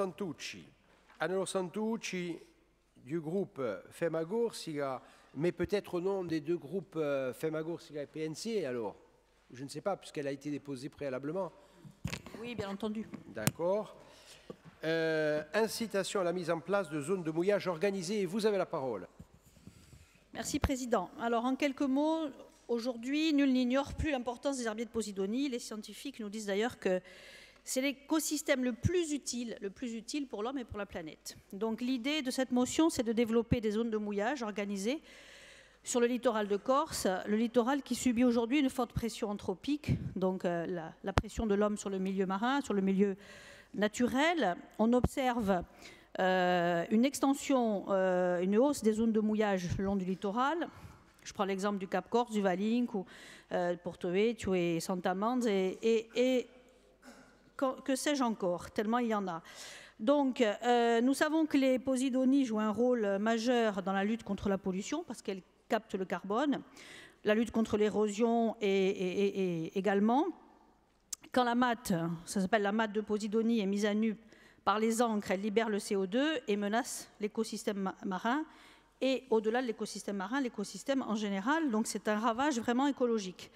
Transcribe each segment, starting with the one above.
Santucci. Annelo Santucci du groupe Femagorsiga, mais peut-être au nom des deux groupes Femagorsiga et PNC, alors. Je ne sais pas, puisqu'elle a été déposée préalablement. Oui, bien entendu. D'accord. Incitation à la mise en place de zones de mouillage organisées. Vous avez la parole. Merci, Président. Alors, en quelques mots, aujourd'hui, nul n'ignore plus l'importance des herbiers de Posidonie. Les scientifiques nous disent d'ailleurs que c'est l'écosystème le plus utile pour l'homme et pour la planète. Donc, l'idée de cette motion, c'est de développer des zones de mouillage organisées sur le littoral de Corse, le littoral qui subit aujourd'hui une forte pression anthropique, donc la pression de l'homme sur le milieu marin, sur le milieu naturel. On observe une extension, une hausse des zones de mouillage le long du littoral. Je prends l'exemple du Cap Corse, du Valink, ou Porto Vecchio et Santa Manz, et que sais-je encore, tellement il y en a. Donc, nous savons que les Posidonies jouent un rôle majeur dans la lutte contre la pollution, parce qu'elles captent le carbone, la lutte contre l'érosion et également. Quand la matte, ça s'appelle la matte de Posidonie, est mise à nu par les ancres, elle libère le CO2 et menace l'écosystème marin. Et au-delà de l'écosystème marin, l'écosystème en général. Donc c'est un ravage vraiment écologique.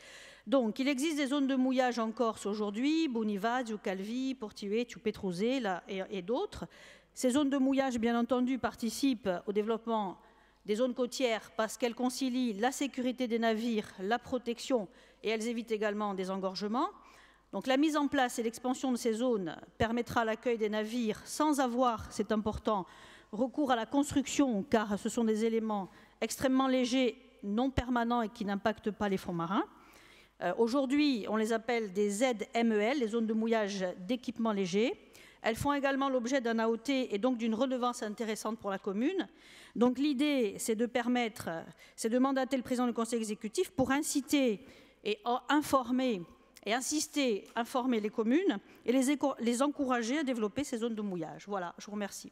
Donc il existe des zones de mouillage en Corse aujourd'hui, Bonivadio, Calvi, Portivetto, Petrosé et d'autres. Ces zones de mouillage, bien entendu, participent au développement des zones côtières parce qu'elles concilient la sécurité des navires, la protection, et elles évitent également des engorgements. Donc la mise en place et l'expansion de ces zones permettra l'accueil des navires sans avoir, c'est important, recours à la construction, car ce sont des éléments extrêmement légers, non permanents et qui n'impactent pas les fonds marins. Aujourd'hui, on les appelle des ZMEL, les zones de mouillage d'équipement léger. Elles font également l'objet d'un AOT et donc d'une redevance intéressante pour la commune. Donc l'idée, c'est de mandater le président du conseil exécutif pour inciter et informer et informer les communes et les encourager à développer ces zones de mouillage. Voilà, je vous remercie.